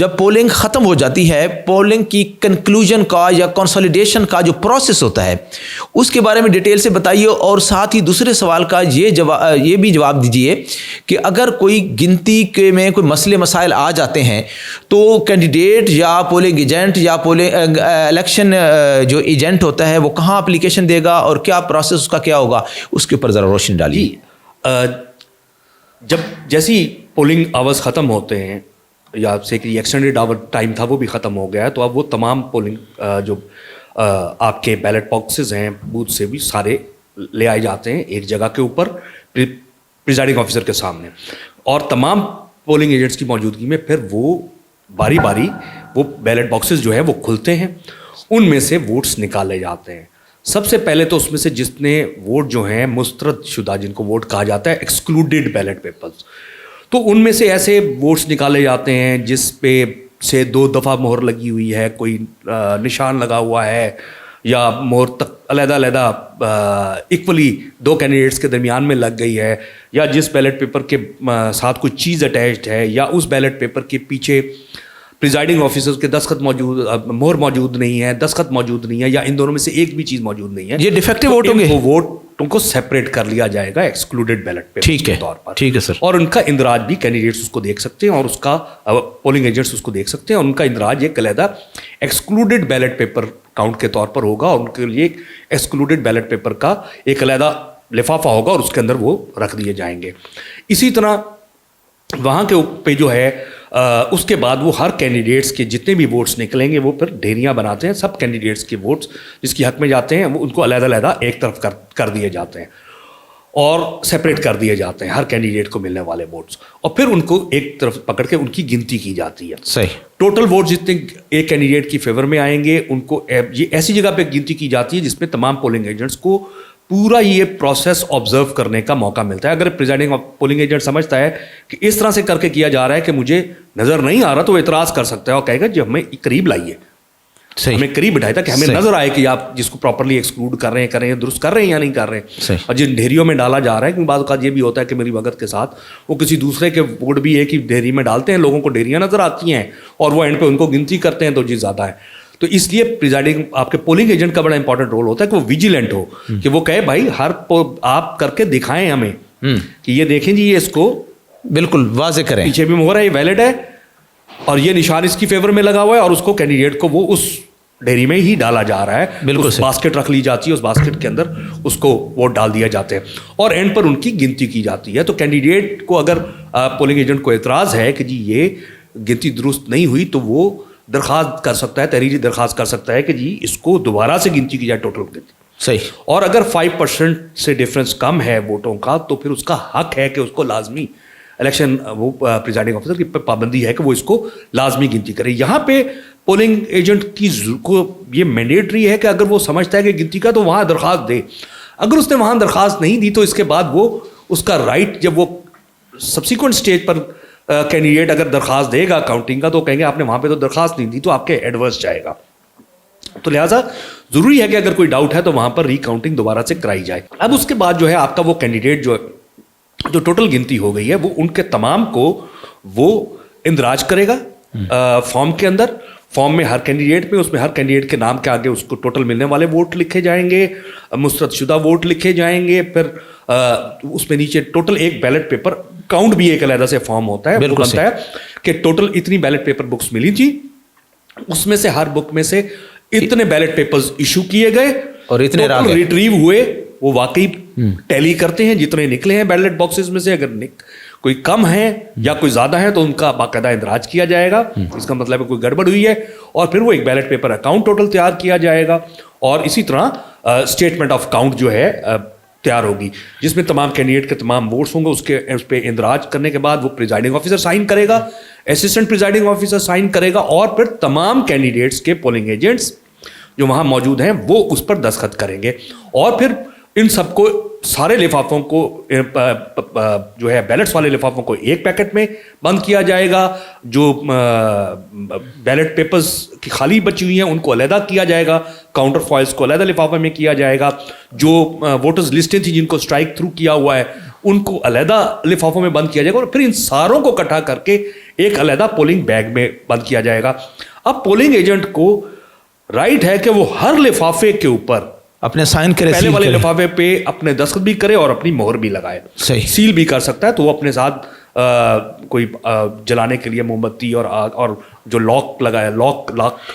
جب پولنگ ختم ہو جاتی ہے، پولنگ کی کنکلوژن کا یا کنسولیڈیشن کا جو پروسیس ہوتا ہے اس کے بارے میں ڈیٹیل سے بتائیے، اور ساتھ ہی دوسرے سوال کا یہ بھی جواب دیجیے کہ اگر کوئی گنتی کے میں کوئی مسئلے مسائل آ جاتے ہیں تو کینڈیڈیٹ یا پولنگ ایجنٹ یا الیکشن جو ایجنٹ ہوتا ہے وہ کہاں اپلیکیشن دے گا اور کیا پروسیس اس کا کیا ہوگا، اس کے اوپر ذرا روشنی ڈالیے۔ جب جیسی پولنگ آورز ختم ہوتے ہیں یا سے کہ ایکسٹینڈیڈ آور ٹائم تھا وہ بھی ختم ہو گیا ہے، تو اب وہ تمام پولنگ جو آپ کے بیلٹ باکسز ہیں بوتھ سے بھی سارے لے آئے جاتے ہیں ایک جگہ کے اوپر پریزائڈنگ آفیسر کے سامنے، اور تمام پولنگ ایجنٹس کی موجودگی میں پھر وہ باری باری وہ بیلٹ باکسز جو ہے وہ کھلتے ہیں، ان میں سے ووٹس نکالے جاتے ہیں۔ سب سے پہلے تو اس میں سے جتنے ووٹ جو ہیں مسترد شدہ، جن کو ووٹ کہا جاتا ہے ایکسکلوڈیڈ بیلٹ پیپرز، تو ان میں سے ایسے ووٹس نکالے جاتے ہیں جس پہ سے 2 دفعہ مہر لگی ہوئی ہے، کوئی نشان لگا ہوا ہے، یا مہر تک علیحدہ علیحدہ ایکولی 2 کینڈیڈیٹس کے درمیان میں لگ گئی ہے، یا جس بیلٹ پیپر کے ساتھ کوئی چیز اٹیچڈ ہے، یا اس بیلٹ پیپر کے پیچھے پریزائڈنگ آفیسر کے دستخط مہر موجود نہیں ہے، دستخط موجود نہیں ہے، یا ان دونوں میں سے ایک بھی چیز موجود نہیں ہے، یہ ڈیفیکٹو ووٹ ہوں گے۔ وہ ووٹوں کو سیپریٹ کر لیا جائے گا ایکسکلوڈیڈ بیلٹ پیپر کے طور پر۔ ٹھیک ہے سر۔ اور ان کا اندراج بھی کینڈیڈیٹس اس کو دیکھ سکتے ہیں، اور اس کا پولنگ ایجنٹس اس کو دیکھ سکتے ہیں، اور ان کا اندراج ایک علیحدہ ایکسکلوڈیڈ بیلٹ پیپر کاؤنٹ کے طور پر ہوگا، اور ان کے لیے ایکسکلوڈیڈ بیلٹ پیپر کا ایک علیحدہ لفافہ ہوگا، اور اس کے اندر وہ رکھ دیے جائیں گے۔ اسی طرح وہاں کے پہ جو ہے اس کے بعد وہ ہر کینڈیڈیٹس کے جتنے بھی ووٹس نکلیں گے وہ پھر ڈھیریاں بناتے ہیں، سب کینڈیڈیٹس کے ووٹس جس کی حق میں جاتے ہیں وہ ان کو علیحدہ علیحدہ ایک طرف کر دیے جاتے ہیں اور سیپریٹ کر دیے جاتے ہیں ہر کینڈیڈیٹ کو ملنے والے ووٹس، اور پھر ان کو ایک طرف پکڑ کے ان کی گنتی کی جاتی ہے۔ صحیح۔ ٹوٹل ووٹ جتنے ایک کینڈیڈیٹ کی فیور میں آئیں گے ان کو یہ ایسی جگہ پہ گنتی کی جاتی ہے جس میں تمام پولنگ ایجنٹس کو پورا یہ پروسیس آبزرو کرنے کا موقع ملتا ہے۔ اگر پریزائڈنگ پولنگ ایجنٹ سمجھتا ہے کہ اس طرح سے کر کے کیا جا رہا ہے کہ مجھے نظر نہیں آ رہا، تو وہ اعتراض کر سکتا ہے اور کہے گا جی ہمیں قریب لائیے، ہمیں قریب بٹھائے تھا کہ ہمیں نظر آئے کہ آپ جس کو پراپرلی ایکسکلوڈ کر رہے ہیں درست کر رہے ہیں یا نہیں کر رہے ہیں۔ اور جن ڈھیریوں میں ڈالا جا رہا ہے، کیونکہ بعض اوقات یہ بھی ہوتا ہے کہ میری وقت کے ساتھ وہ کسی دوسرے کے ووٹ بھی ایک ہی ڈھیری میں ڈالتے ہیں، لوگوں کو ڈھیریاں نظر آتی ہیں اور وہ اینڈ پہ ان کو گنتی کرتے ہیں تو جی زیادہ ہے۔ تو اس لیے پریزائڈنگ آپ کے پولنگ ایجنٹ کا بڑا امپورٹنٹ رول ہوتا ہے کہ وہ ویجیلنٹ ہو، کہ وہ کہے بھائی ہر آپ کر کے دکھائیں ہمیں کہ یہ دیکھیں جی یہ اس کو بالکل واضح کریں، پیچھے بھی مہر ہے، یہ ویلڈ ہے اور یہ نشان اس کی فیور میں لگا ہوا ہے، اور اس کو کینڈیڈیٹ کو وہ اس ڈیری میں ہی ڈالا جا رہا ہے، بالکل باسکٹ رکھ لی جاتی ہے، اس باسکٹ کے اندر اس کو ووٹ ڈال دیا جاتے ہیں اور اینڈ پر ان کی گنتی کی جاتی ہے۔ تو کینڈیڈیٹ کو اگر پولنگ ایجنٹ کو اعتراض ہے کہ جی یہ گنتی درست نہیں ہوئی تو وہ درخواست کر سکتا ہے، تحریری درخواست کر سکتا ہے کہ جی اس کو دوبارہ سے گنتی کی جائے ٹوٹل گنتی۔ صحیح۔ اور اگر 5% سے ڈفرینس کم ہے ووٹوں کا تو پھر اس کا حق ہے کہ اس کو لازمی الیکشن وہ پریزائڈنگ آفیسر کی پابندی ہے کہ وہ اس کو لازمی گنتی کرے۔ یہاں پہ پولنگ ایجنٹ کی کو یہ مینڈیٹری ہے کہ اگر وہ سمجھتا ہے کہ گنتی کا تو وہاں درخواست دے، اگر اس نے وہاں درخواست نہیں دی تو اس کے بعد وہ اس کا رائٹ جب وہ سبسیکوینٹ اسٹیج پر کینڈیڈیٹ اگر درخواست دے گا کاؤنٹنگ کا تو کہیں گے آپ نے وہاں پہ تو درخواست نہیں دی تو آپ کے ایڈورس جائے گا۔ تو لہٰذا ضروری ہے کہ اگر کوئی ڈاؤٹ ہے تو وہاں پر ری کاؤنٹنگ دوبارہ سے کرائی جائے۔ اب اس کے بعد جو ہے آپ کا وہ کینڈیڈیٹ جو ٹوٹل گنتی ہو گئی ہے وہ ان کے تمام کو وہ اندراج کرے گا فارم کے اندر۔ فارم میں ہر کینڈیڈیٹ میں اس میں ہر کینڈیڈیٹ کے نام کے آگے اس کو ٹوٹل ملنے والے ووٹ لکھے جائیں گے، مسترد شدہ ووٹ لکھے جائیں گے، پھر اس میں نیچے ٹوٹل ایک بیلٹ پیپر کاؤنٹ بھی ایک علیحدہ سے فارم ہوتا ہے، بنتا ہے کہ ٹوٹل اتنی بیلٹ پیپر بکس ملی تھی، اس میں سے ہر بک میں سے اتنے بیلٹ پیپرز ایشو کیے گئے اور اتنے ریٹریو ہوئے، وہ واقعی ٹیلی کرتے ہیں جتنے نکلے ہیں بیلٹ باکسز میں سے، اگر کوئی کم ہے یا کوئی زیادہ ہے تو ان کا باقاعدہ اندراج کیا جائے گا، اس کا مطلب ہے کوئی گڑبڑ ہوئی ہے، اور پھر وہ ایک بیلٹ پیپر اکاؤنٹ ٹوٹل تیار کیا جائے گا، اور اسی طرح اسٹیٹمنٹ آف کاؤنٹ جو ہے تیار ہوگی جس میں تمام کینڈیڈیٹ کے تمام ووٹس ہوں گے، اس پہ اندراج کرنے کے بعد وہ پریزائڈنگ آفیسر سائن کرے گا، اسسٹنٹ پریزائڈنگ آفیسر سائن کرے گا، اور پھر تمام کینڈیڈیٹس کے پولنگ ایجنٹس جو وہاں موجود ہیں وہ اس پر دستخط کریں گے، اور پھر ان سب کو سارے لفافوں کو جو ہے بیلٹس والے لفافوں کو ایک پیکٹ میں بند کیا جائے گا، جو بیلٹ پیپرز کی خالی بچی ہوئی ہیں ان کو علیحدہ کیا جائے گا، کاؤنٹر فائلز کو علیحدہ لفافے میں کیا جائے گا، جو ووٹرز لسٹیں تھیں جن کو اسٹرائک تھرو کیا ہوا ہے ان کو علیحدہ لفافوں میں بند کیا جائے گا اور پھر ان ساروں کو اکٹھا کر کے ایک علیحدہ پولنگ بیگ میں بند کیا جائے گا. اب پولنگ ایجنٹ کو رائٹ ہے کہ وہ ہر لفافے کے اوپر اپنے سائن کرے, پہلے والے لفافے پہ اپنے دستخط بھی کرے اور اپنی مہر بھی لگائے, صحیح, سیل بھی کر سکتا ہے. تو وہ اپنے ساتھ کوئی جلانے کے لیے موم بتی اور جو لاک لگایا, لاک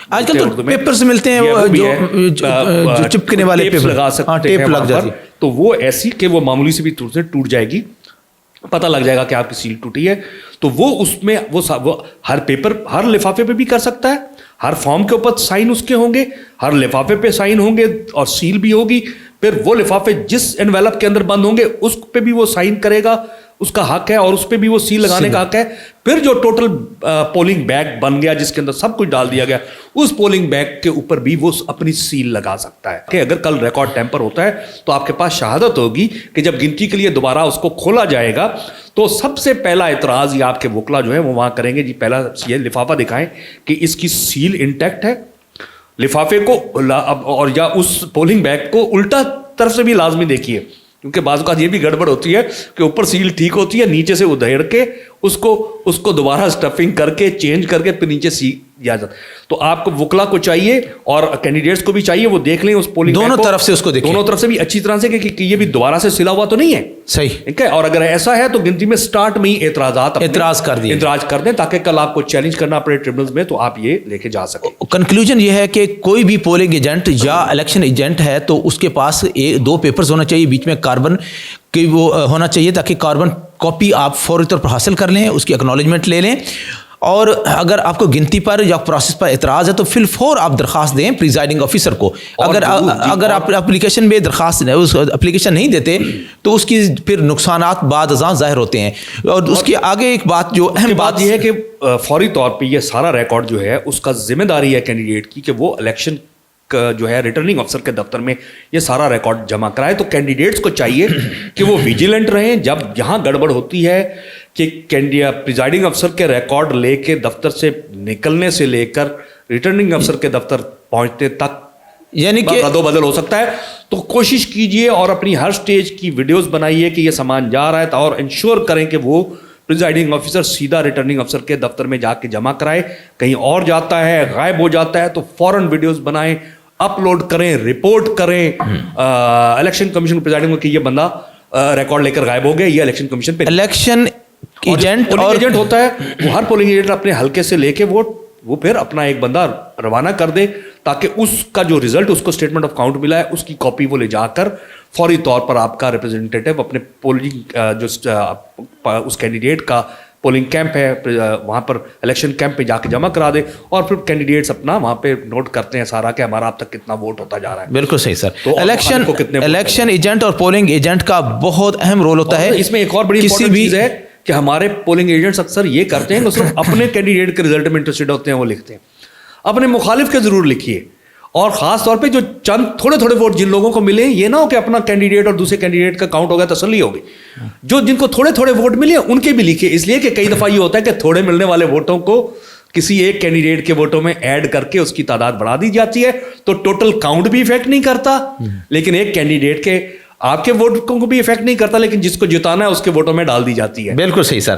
آج کل تو پیپرز ملتے ہیں جو چپکنے والے پیپر لگا سکتے ہیں وہاں پر, تو وہ ایسی کہ وہ معمولی سے بھی ٹوٹ جائے گی, پتہ لگ جائے گا کہ آپ کی سیل ٹوٹی ہے. تو وہ اس میں وہ ہر پیپر ہر لفافے پہ بھی کر سکتا ہے, ہر فارم کے اوپر سائن اس کے ہوں گے, ہر لفافے پہ سائن ہوں گے اور سیل بھی ہوگی. پھر وہ لفافے جس انویلپ کے اندر بند ہوں گے اس پہ بھی وہ سائن کرے گا, اس کا حق ہے, اور اس پہ بھی وہ سیل لگانے کا حق ہے. پھر جو ٹوٹل پولنگ بیگ بن گیا جس کے اندر سب کچھ ڈال دیا گیا, اس پولنگ بیگ کے اوپر بھی وہ اپنی سیل لگا سکتا ہے. کہ اگر کل ریکارڈ ٹیمپر ہوتا ہے تو آپ کے پاس شہادت ہوگی کہ جب گنتی کے لیے دوبارہ اس کو کھولا جائے گا تو سب سے پہلا اعتراض یہ آپ کے وکلا جو ہے وہ وہاں کریں گے, جی پہلا یہ لفافہ دکھائیں کہ اس کی سیل انٹیکٹ ہے, لفافے کو اور یا اس پولنگ بیگ کو الٹا طرف سے بھی لازمی دیکھیے, کیونکہ بعض اوقات یہ بھی گڑبڑ ہوتی ہے کہ اوپر سیل ٹھیک ہوتی ہے, نیچے سے ادھیڑ کے اس کو دوبارہ اسٹفنگ کر کے چینج کر کے پھر نیچے سیل دیا جاتا. تو آپ کو وکلا کو چاہیے اور کینڈیڈیٹس کو بھی چاہیے وہ دیکھ لیں اس پولنگ دونوں طرف سے اس کو دیکھیں, دونوں طرف سے بھی اچھی طرح سے کہ یہ بھی دوبارہ سے سلا ہوا تو نہیں ہے. صحیح, ٹھیک ہے, اور اگر ایسا ہے تو گنتی میں سٹارٹ میں ہی اعتراض کر دیں تاکہ کل آپ کو چیلنج کرنا پڑے ٹریبونلز میں تو آپ یہ لے کے جا سکیں. کنکلوژن یہ ہے کہ کوئی بھی پولنگ ایجنٹ یا الیکشن ایجنٹ ہے تو اس کے پاس 2 پیپرز ہونا چاہیے, بیچ میں کاربن کہ وہ ہونا چاہیے تاکہ کاربن کاپی آپ فوری طور پر حاصل کر لیں, اس کی اکنالجمنٹ لے لیں. اور اگر آپ کو گنتی پر یا پروسیس پر اعتراض ہے تو فی الفور آپ درخواست دیں پریزائڈنگ آفیسر کو. اگر آپ اپلیکیشن میں درخواست اس اپلیکیشن نہیں دیتے تو اس کی پھر نقصانات بعد ازاں ظاہر ہوتے ہیں. اور اس کے آگے ایک بات جو اہم بات یہ ہے کہ فوری طور پہ یہ سارا ریکارڈ جو ہے اس کا ذمہ داری ہے کینڈیڈیٹ کی کہ وہ الیکشن جو ہے ریٹرننگ افسر کے دفتر میں یہ سارا ریکارڈ جمع کرائے. تو کینڈیڈیٹس کو چاہیے کہ وہ ویجیلنٹ رہیں جب یہاں گڑبڑ ہوتی ہے کہ پریزائڈنگ افسر کے ریکارڈ لے کے دفتر سے نکلنے سے لے کر ریٹرننگ افسر کے دفتر پہنچنے تک یعنی کہ رد و بدل ہو سکتا ہے. تو کوشش کیجئے اور اپنی ہر سٹیج کی ویڈیوز بنائیے کہ یہ سامان جا رہا ہے اور انشور کریں کہ وہ پریزائڈنگ آفیسر سیدھا ریٹرننگ افسر کے دفتر میں جا کے جمع کرائے. کہیں اور جاتا ہے, غائب ہو جاتا ہے تو فوراً ویڈیوز بنائیں, اپلوڈ کریں, رپورٹ کریں الیکشن کمیشن پریزائڈنگ کہ یہ بندہ ریکارڈ لے کر غائب ہو گیا. یہ الیکشن کمیشن پہ الیکشن ایجنٹ ہوتا ہے, وہ ہر پولنگ ایجنٹ اپنے حلقے سے لے کے وہ پھر اپنا ایک بندہ روانہ کر دے تاکہ اس کا جو رزلٹ اس کو اسٹیٹمنٹ آف کاؤنٹ ملا ہے اس کی کاپی وہ لے جا کر فوری طور پر آپ کا ریپرزینٹیٹو اپنے پولنگ جو اس کینڈیڈیٹ کا پولنگ کیمپ ہے وہاں پر الیکشن کیمپ پہ جا کے جمع کرا دے. اور پھر کینڈیڈیٹس اپنا وہاں پہ نوٹ کرتے ہیں سارا کہ ہمارا اب تک کتنا ووٹ ہوتا جا رہا ہے. بالکل صحیح سر. تو الیکشن ایجنٹ اور پولنگ ایجنٹ کا بہت اہم رول ہوتا ہے. اس میں ایک اور بڑی امپورٹنٹ چیز ہے کہ ہمارے پولنگ ایجنٹس اکثر یہ کرتے ہیں کہ صرف اپنے کینڈیڈیٹ کے رزلٹ میں انٹرسٹڈ ہوتے ہیں, وہ لکھتے ہیں. اپنے مخالف کے ضرور لکھیے, اور خاص طور پہ جو چند تھوڑے ووٹ جن لوگوں کو ملے, یہ نہ ہو کہ اپنا کینڈیڈیٹ اور دوسرے کینڈیڈیٹ کا کاؤنٹ ہو گیا تسلی ہوگی. جو جن کو تھوڑے ووٹ ملے ان کے بھی لکھے, اس لیے کہ کئی دفعہ یہ ہوتا ہے کہ تھوڑے ملنے والے ووٹوں کو کسی ایک کینڈیڈیٹ کے ووٹوں میں ایڈ کر کے اس کی تعداد بڑھا دی جاتی ہے تو ٹوٹل کاؤنٹ بھی افیکٹ نہیں کرتا, لیکن ایک کینڈیڈیٹ کے آپ کے ووٹوں کو بھی افیکٹ نہیں کرتا, لیکن جس کو جتانا ہے اس کے ووٹوں میں ڈال دی جاتی ہے. بالکل صحیح سر.